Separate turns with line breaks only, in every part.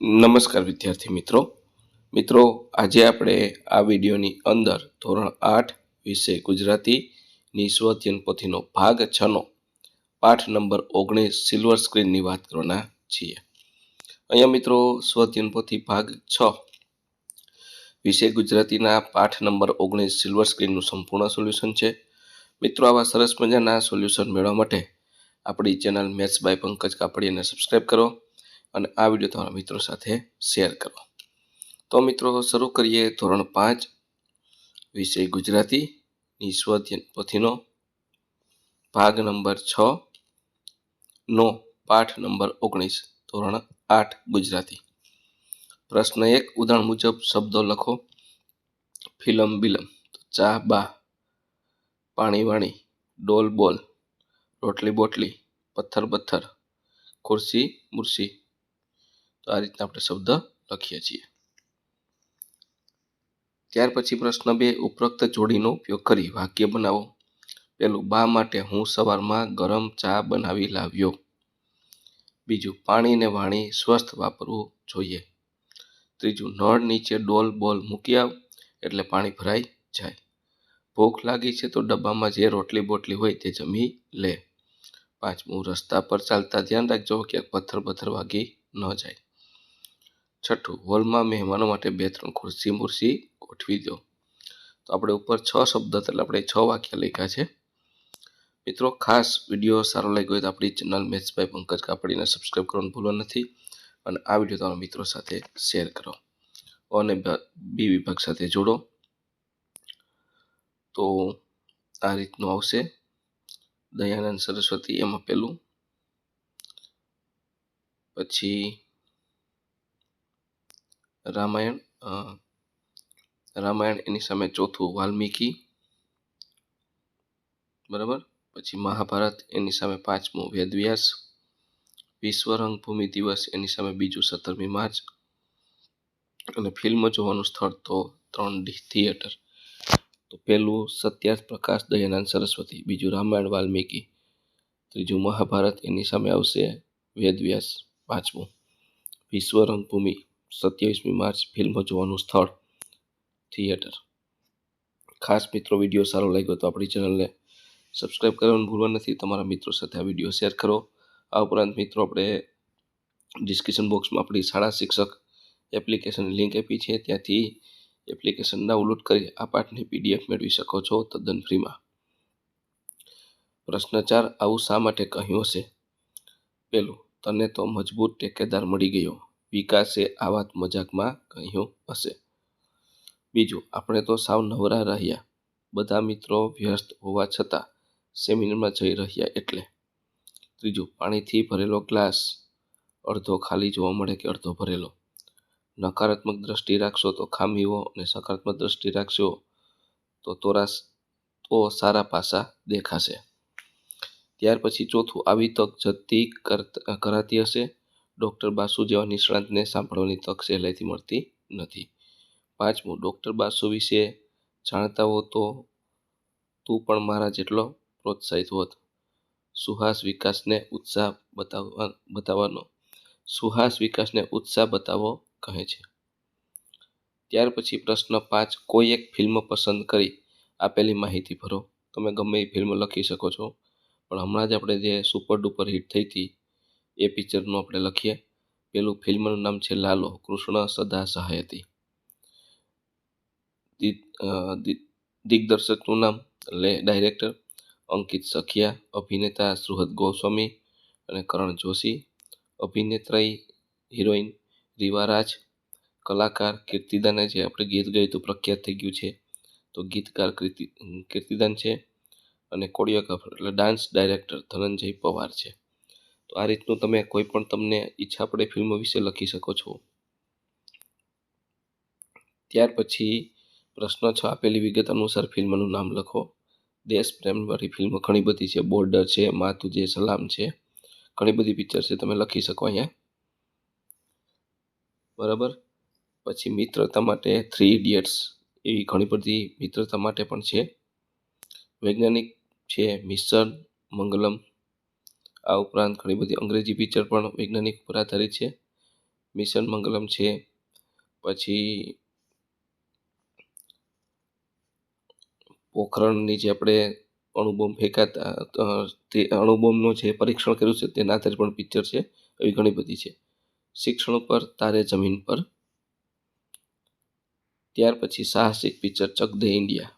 નમસ્કાર વિદ્યાર્થી મિત્રો આજે આપણે આ વિડીયોની અંદર ધોરણ 8 વિષય ગુજરાતીની સ્વઅધ્યયન પોથીનો ભાગ 6નો પાઠ નંબર 19 સિલ્વર સ્ક્રીનની વાત કરવાના છીએ। અહીંયા મિત્રો સ્વઅધ્યયન પોથી ભાગ 6 વિષય ગુજરાતીના પાઠ નંબર 19 સિલ્વર સ્ક્રીનનું સંપૂર્ણ સોલ્યુશન છે। મિત્રો આવા સરસ મજાના સોલ્યુશન મેળવવા માટે આપણી ચેનલ મેથ્સ બાય પંકજ કાપડિયાને સબસ્ક્રાઇબ કરો અને આ વિડીયો તમારા મિત્રો સાથે શેર કરો। તો મિત્રો શરૂ કરીએ ધોરણ 5 વિષય ગુજરાતીની સ્વઅધ્યયન પોથીનો ભાગ નંબર 6 નો પાઠ નંબર 19 ધોરણ 8 ગુજરાતી। પ્રશ્ન 1 ઉદાહરણ મુજબ શબ્દો લખો। ફિલ્મ બિલમ, ચા બા, પાણી વાણી, ડોલ બોલ, રોટલી બોટલી, પથ્થર પથ્થર, ખુરશી મુરશી। તો આ રીતના આપણે શબ્દ લખીએ છીએ। ત્યાર પછી પ્રશ્ન 2 ઉપરોક્ત જોડીનો ઉપયોગ કરી વાક્ય બનાવો। પહેલું, બા માટે હું સવારમાં ગરમ ચા બનાવી લાવ્યો। બીજું, પાણીને વાણી સ્વસ્થ વાપરવું જોઈએ। ત્રીજું, નળ નીચે ડોલ બોલ મૂકી આવ એટલે પાણી ભરાઈ જાય। ભૂખ લાગી છે તો ડબ્બામાં જે રોટલી બોટલી હોય તે જમી લે। પાંચમું, રસ્તા પર ચાલતા ધ્યાન રાખજો કે પથ્થર પથ્થર વાગી ન જાય। છઠ્ઠું, હોલમાં મહેમાનો માટે 2-3 ખુરશી મુરશી ગોઠવી દો। તો આપણે ઉપર 6 શબ્દ એટલે આપણે 6 વાક્ય લખ્યા છે। મિત્રો ખાસ વિડીયો સારો લાગ્યો હોય તો આપણી ચેનલ મેથ્સ બાય પંકજ કાપડીને સબસ્ક્રાઇબ કરવાનું ભૂલવા નથી અને આ વિડીયો તમારા મિત્રો સાથે શેર કરો અને બી વિભાગ સાથે જોડો। તો આ રીતનું આવશે દયાનંદ સરસ્વતી એમાં પહેલું, પછી રામાયણ એની સામે ચોથું વાલ્મીકી, બરાબર। પછી મહાભારત એની સામે 5મું વેદવ્યાસ, વિશ્વ રંગભૂમિ દિવસ એની સામે બીજું 17મી માર્ચ અને ફિલ્મ જોવાનું સ્થળ તો 3D થિયેટર। તો પહેલું સત્યાર્થ પ્રકાશ દયાનંદ સરસ્વતી, બીજું રામાયણ વાલ્મીકી, ત્રીજું મહાભારત એની સામે આવશે વેદવ્યાસ, 5મું વિશ્વ રંગભૂમિ 27મી માર્ચ ફિલ્મ જોવાનું સ્થળ થિયેટર। ખાસ મિત્રો વિડીયો સારો લાગ્યો તો આપણી ચેનલને સબસ્ક્રાઇબ કરવાનું ભૂલવા નથી, તમારા મિત્રો સાથે આ વિડીયો શેર કરો। આ ઉપરાંત મિત્રો આપણે ડિસ્ક્રિપ્શન બોક્સમાં આપણી શાળા શિક્ષક એપ્લિકેશનની લિંક આપી છે, ત્યાંથી એપ્લિકેશન ડાઉનલોડ કરી આ પાઠની PDF મેળવી શકો છો તદ્દન ફ્રીમાં। પ્રશ્ન 4 આવું શા માટે કહ્યું હશે? પહેલું, તને તો મજબૂત ટેકેદાર મળી ગયો, વિકાસે આ વાત મજાકમાં કહ્યું હશે। બીજું, આપણે તો સાવ નવરા રહ્યા, બધા મિત્રો વ્યસ્ત હોવા છતાં સેમિનારમાં જઈ રહ્યા એટલે। ત્રીજું, પાણીથી ભરેલો ગ્લાસ અડધો ખાલી જોવા મળે કે અડધો ભરેલો? નકારાત્મક દ્રષ્ટિ રાખશો તો ખામીઓ અને સકારાત્મક દ્રષ્ટિ રાખશો તો સારા પાસા દેખાશે। ત્યાર પછી ચોથું, આવી તક જતી કરાતી હશે, ડૉક્ટર બાસુ જેવા નિષ્ણાતને સાંભળવાની તક સહેલાઈથી મળતી નથી। પાંચમું, ડૉક્ટર બાસુ વિશે જાણતા હો તો તું પણ મારા જેટલો પ્રોત્સાહિત હોત। સુહાસ વિકાસને ઉત્સાહ બતાવો કહે છે। ત્યાર પછી પ્રશ્ન 5 કોઈ એક ફિલ્મ પસંદ કરી આપેલી માહિતી ભરો। તમે ગમે એ ફિલ્મ લખી શકો છો, પણ હમણાં જ આપણે જે સુપર ડુપર હિટ થઈ હતી એ પિક્ચરનું આપણે લખીએ। પેલું ફિલ્મનું નામ છે લાલો, કૃષ્ણ સદા સહાય હતી। દિગ્દર્શકનું નામ એટલે ડાયરેક્ટર અંકિત સખિયા, અભિનેતા સુહૃદ ગોસ્વામી અને કરણ જોશી, અભિનેત્રી હિરોઈન રીવા રાજ, કલાકાર કીર્તિદાને જે આપણે ગીત ગાયું તો પ્રખ્યાત થઈ ગયું છે તો ગીતકાર કીર્તિદાન છે અને કોરિયોગ્રાફર એટલે ડાન્સ ડાયરેક્ટર ધનંજય પવાર છે। તો આ રીતનું તમે કોઈ પણ તમને ઈચ્છા પડે ફિલ્મો વિશે લખી શકો છો। ત્યાર પછી પ્રશ્ન 6 આપેલી વિગત અનુસાર ફિલ્મનું નામ લખો। દેશ પ્રેમવાળી ફિલ્મ ઘણી બધી છે, બોર્ડર છે, માં તુજે સલામ છે, ઘણી બધી પિક્ચર છે, તમે લખી શકો અહીંયા, બરાબર। પછી મિત્રતા માટે 3 ઇડિયટ્સ એવી ઘણી બધી મિત્રતા માટે પણ છે। વૈજ્ઞાનિક છે મિશન મંગલમ, આ ઉપરાંત ઘણી બધી અંગ્રેજી પિક્ચર પણ વૈજ્ઞાનિક પર આધારિત છે। મિશન મંગલમ છે, પછી પોખરણની જે આપણે અણુબોમ્બ ફેંકાતા તે અણુબોમ્બનું જે પરીક્ષણ કર્યું છે તેના આધારે પણ પિક્ચર છે. એવી ઘણી બધી છે. શિક્ષણ ઉપર તારે જમીન પર. ત્યાર પછી સાહસિક પિક્ચર ચક દે ઇન્ડિયા,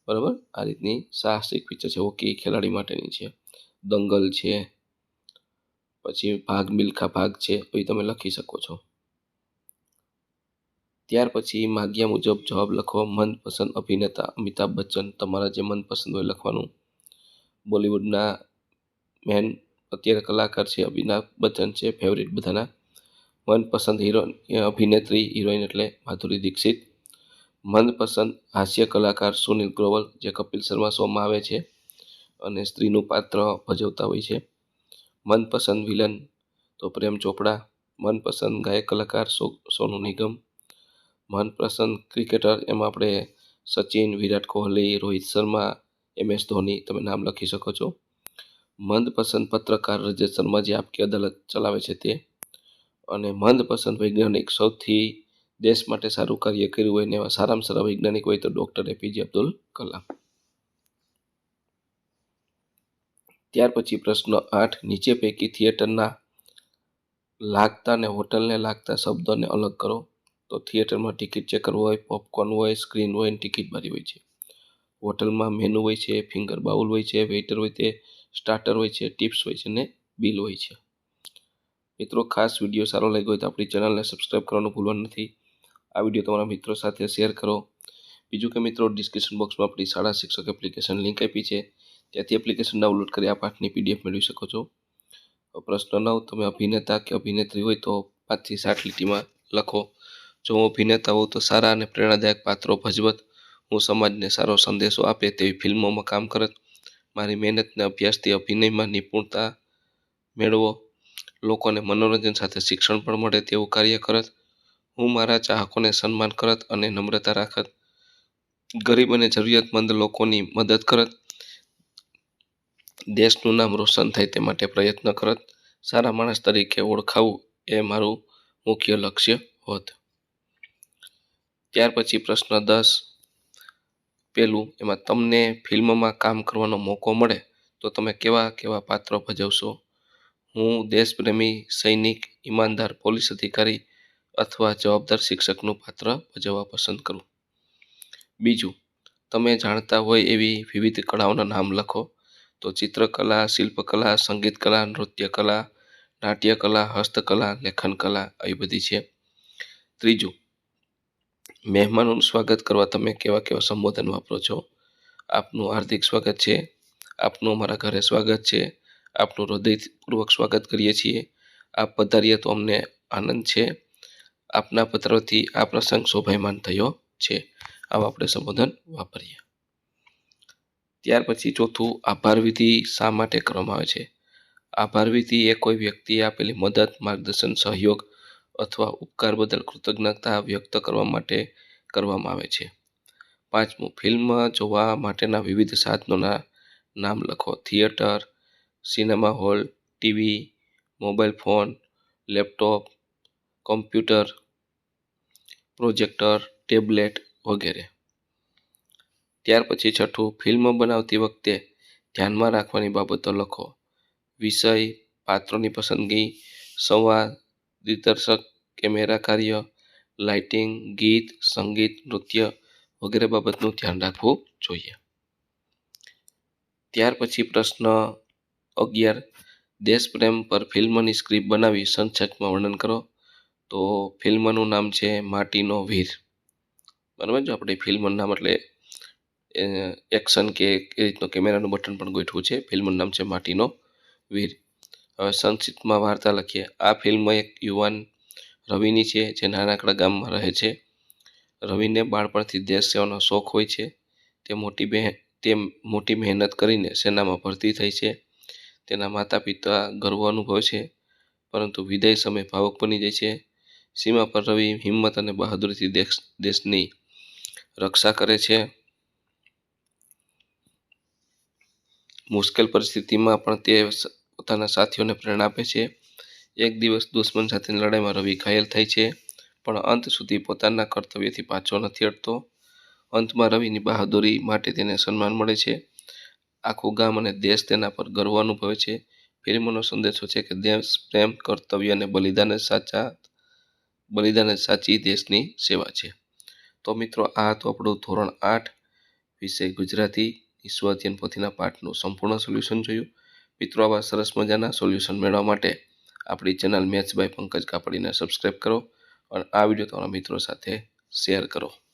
બરાબર. આ રીતની સાહસિક પિક્ચર છે. હોકી ખેલાડી માટેની છે. દંગલ છે, પછી ભાગ મિલ્ખા ભાગ છે, એ તમે લખી શકો છો. ત્યાર પછી માગ્યા મુજબ જવાબ લખો. મનપસંદ અભિનેતા અમિતાભ બચ્ચન, તમારા જે મનપસંદ હોય લખવાનું. બોલિવૂડના મેન અત્યારે કલાકાર છે અમિતાભ બચ્ચન છે, ફેવરિટ બધાના. મનપસંદ અભિનેત્રી હિરોઈન એટલે માધુરી દીક્ષિત. મનપસંદ હાસ્ય કલાકાર સુનિલ ગ્રોવર, જે કપિલ શર્મા શોમાં આવે છે અને સ્ત્રીનું પાત્ર ભજવતા હોય છે. મનપસંદ વિલન તો પ્રેમ ચોપડા. મનપસંદ ગાયક કલાકાર સોનુ નિગમ. મનપસંદ ક્રિકેટર એમાં આપણે સચિન, વિરાટ કોહલી, રોહિત શર્મા, MS ધોની તમે નામ લખી શકો છો. મનપસંદ પત્રકાર રજત શર્મા, જે આપકી અદાલત ચલાવે છે તે. અને મનપસંદ વૈજ્ઞાનિક, સૌથી દેશ માટે સારું કાર્ય કર્યું હોય ને એવા સારામાં સારા વૈજ્ઞાનિક હોય તો ડૉક્ટર APJ અબ્દુલ કલામ. ત્યાર પછી પ્રશ્ન 8, નીચે પૈકી થિયેટરના લાગતા ને હોટલને લાગતા શબ્દોને અલગ કરો. તો થિયેટરમાં ટિકિટ ચેકર હોય, પોપકોર્ન હોય, સ્ક્રીન હોય અને ટિકિટ બારી હોય છે. હોટલમાં મેનુ હોય છે, ફિંગર બાઉલ હોય છે, વેઇટર હોય તે, સ્ટાર્ટર હોય છે, ટિપ્સ હોય છે ને બિલ હોય છે. મિત્રો, ખાસ વિડીયો સારો લાગ્યો હોય તો આપણી ચેનલને સબસ્ક્રાઈબ કરવાનું ભૂલવાનું નથી. આ વિડીયો તમારા મિત્રો સાથે શેર કરો. બીજું કે મિત્રો, ડિસ્ક્રિપ્શન બોક્સમાં આપણી શાળા શિક્ષક એપ્લિકેશન લિંક આપી છે, ત્યાંથી એપ્લિકેશન ડાઉનલોડ કરી આ પાઠની PDF મેળવી શકો છો. પ્રશ્ન 9, તમે અભિનેતા કે અભિનેત્રી હોય તો 5 થી 7 લીટીમાં લખો. જો હું અભિનેતા હોઉં તો સારા અને પ્રેરણાદાયક પાત્રો ભજવત, હું સમાજને સારો સંદેશો આપે તેવી ફિલ્મોમાં કામ કરત, મારી મહેનતને અભ્યાસથી અભિનયમાં નિપુણતા મેળવો, લોકોને મનોરંજન સાથે શિક્ષણ પણ મળે તેવું કાર્ય કરત, હું મારા ચાહકોને સન્માન કરત અને નમ્રતા રાખત, ગરીબ અને જરૂરિયાતમંદ લોકોની મદદ કરત, દેશનું નામ રોશન થાય તે માટે પ્રયત્ન કરત, સારા માણસ તરીકે ઓળખાવું એ મારું મુખ્ય લક્ષ્ય હોત. ત્યાર પછી પ્રશ્ન 10, પહેલું એમાં તમને ફિલ્મમાં કામ કરવાનો મોકો મળે તો તમે કેવા કેવા પાત્રો ભજવશો? હું દેશપ્રેમી સૈનિક, ઈમાનદાર પોલીસ અધિકારી અથવા જવાબદાર શિક્ષકનું પાત્ર ભજવવા પસંદ કરું. બીજું, તમે જાણતા હોય એવી વિવિધ કળાઓના નામ લખો. તો ચિત્રકલા, શિલ્પકલા, સંગીતકલા, નૃત્યકલા, નાટ્યકલા, હસ્તકલા, લેખનકલા આવી બધી છે. ત્રીજું, મહેમાનોનું સ્વાગત કરવા તમે કેવા કેવા સંબોધન વાપરો છો? આપનું હાર્દિક સ્વાગત છે, આપનું અમારા ઘરે સ્વાગત છે, આપનું હૃદયપૂર્વક સ્વાગત કરીએ છીએ, આપ પધારીએ તો અમને આનંદ છે, આપના પત્રથી આ પ્રસંગ શોભાયમાન થયો છે. આવા આપણે સંબોધન વાપરીએ. ત્યાર પછી ચોથું, આભાર વિધિ શા માટે કરવામાં આવે છે? આભાર વિધિ એ કોઈ વ્યક્તિએ આપેલી મદદ, માર્ગદર્શન, સહયોગ અથવા ઉપકાર બદલ કૃતજ્ઞતા વ્યક્ત કરવા માટે કરવામાં આવે છે. પાંચમું, ફિલ્મ જોવા માટેના વિવિધ સાધનોના નામ લખો. Theatre, cinema hall, TV, mobile phone, laptop, computer, projector, tablet વગેરે. ત્યાર પછી છઠ્ઠું, ફિલ્મ બનાવતી વખતે ધ્યાનમાં રાખવાની બાબતો લખો. વિષય, પાત્રોની પસંદગી, સંવાદ, દિગ્દર્શક, કેમેરા કાર્ય, લાઇટિંગ, ગીત, સંગીત, નૃત્ય વગેરે બાબતનું ધ્યાન રાખવું જોઈએ. ત્યાર પછી પ્રશ્ન 11, દેશપ્રેમ પર ફિલ્મની સ્ક્રિપ્ટ બનાવી સંક્ષેપમાં વર્ણન કરો. તો ફિલ્મનું નામ છે માટીનો વીર. બરાબર, જો આપણે ફિલ્મનું નામ એટલે એક્શન કે એ રીતનું કેમેરાનું બટન પણ ગોઠવું છે. ફિલ્મનું નામ છે માટીનો વીર. હવે સંક્ષિપ્તમાં વાર્તા લખીએ. આ ફિલ્મ એક યુવાન રવિની છે, જે નાનકડા ગામમાં રહે છે. રવિને બાળપણથી દેશ સેવાનો શોખ હોય છે. તે મોટી મહેનત કરીને સેનામાં ભરતી થઈ છે. તેના માતા પિતા ગર્વ અનુભવે છે, પરંતુ વિદાય સમયે ભાવુક બની જાય છે. સીમા પર રવિ હિંમત અને બહાદુરીથી દેશની રક્ષા કરે છે. મુશ્કેલ પરિસ્થિતિમાં પણ તે પોતાના સાથીઓને પ્રેરણા આપે છે. એક દિવસ દુશ્મન સાથેની લડાઈમાં રવિ ઘાયલ થાય છે, પણ અંત સુધી પોતાના કર્તવ્યથી પાછો નથી હટતો. અંતમાં રવિની બહાદુરી માટે તેને સન્માન મળે છે. આખું ગામ અને દેશ તેના પર ગર્વ અનુભવે છે. ફિલ્મનો સંદેશો છે કે દેશ પ્રેમ, કર્તવ્ય અને બલિદાન જ સાચી દેશની સેવા છે. તો મિત્રો, આ હતું આપણું ધોરણ 8 વિષય ગુજરાતી સ્વ-અધ્યયન પોથીના પાઠનું સંપૂર્ણ સોલ્યુશન જોયું. મિત્રો, આવા સરસ મજાના સોલ્યુશન મેળવવા માટે આપણી ચેનલ મેથ્સ બાય પંકજ કાપડીને સબસ્ક્રાઈબ કરો અને આ વિડીયો તમારા મિત્રો સાથે શેર કરો.